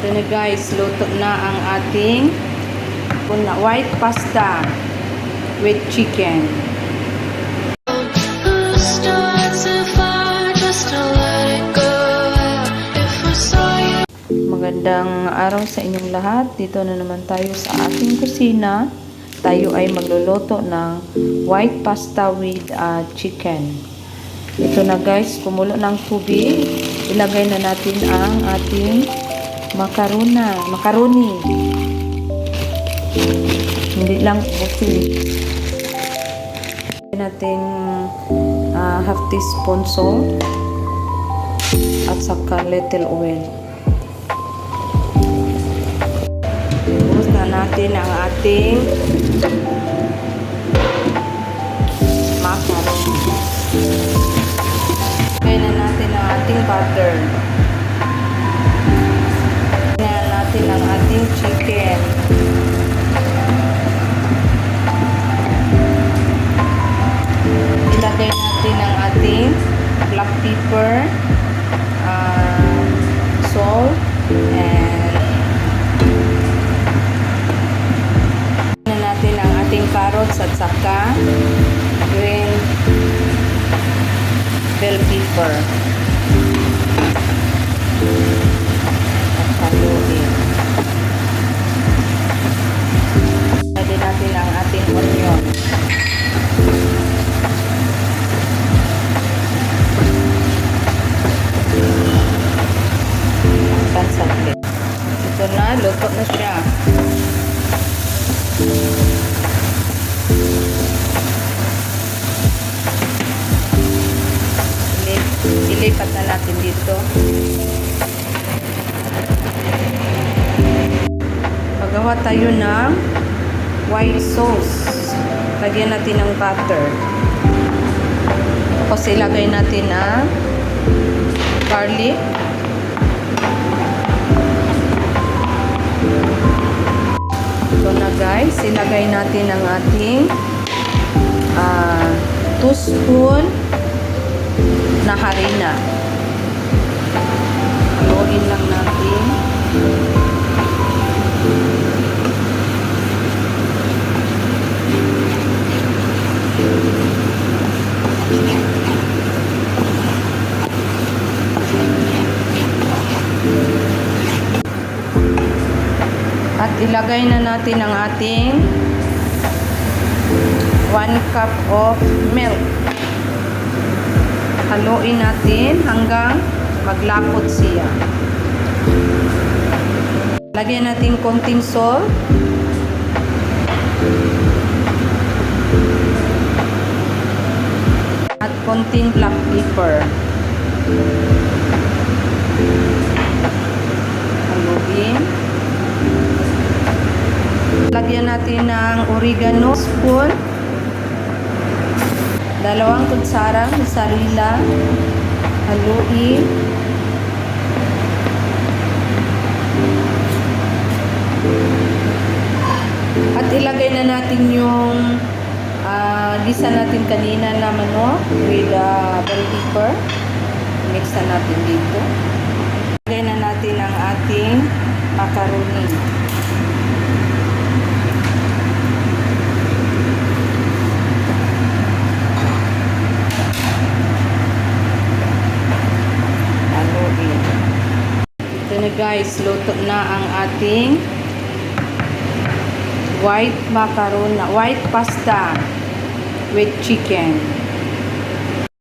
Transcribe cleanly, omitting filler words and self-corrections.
Ito na guys, luto na ang ating white pasta with chicken. Magandang araw sa inyong lahat. Dito na naman tayo sa ating kusina. Tayo ay magluluto ng white pasta with chicken. Ito na guys, kumulo ng tubig. Ilagay na natin ang ating macaroni. Hindi lang okay. Ilagay natin half teaspoon salt at saka little oil. Ibuhos na natin ang ating macaroni. Ilagay na natin ang ating butter. Ilagay na natin ang ating chicken. Ilagay natin ang ating black pepper, salt, and na natin ang ating carrots at saka green bell pepper. At haluin. Lagyan natin ang ating onion. Saglit. Ito na, luto na siya. Ilipat na natin dito. Magawa tayo ng white sauce. Lagyan natin ng butter. Tapos ilagay natin ang garlic. Ito na guys, ilagay natin ang ating 2 spoon na harina. Haluin lang natin. At ilagay na natin ang ating 1 cup of milk. Haluin natin hanggang maglapot siya. Lagyan natin konting salt. At konting black pepper. Haluin. Lagyan natin ng oregano spoon. 2 kutsarang mozzarella. Haluin. At ilagay na natin yung gisa natin kanina na manok with bell pepper. Mix na natin dito. Ilagay na natin ang ating macaroni. Ito na guys, luto na ang ating white pasta with chicken.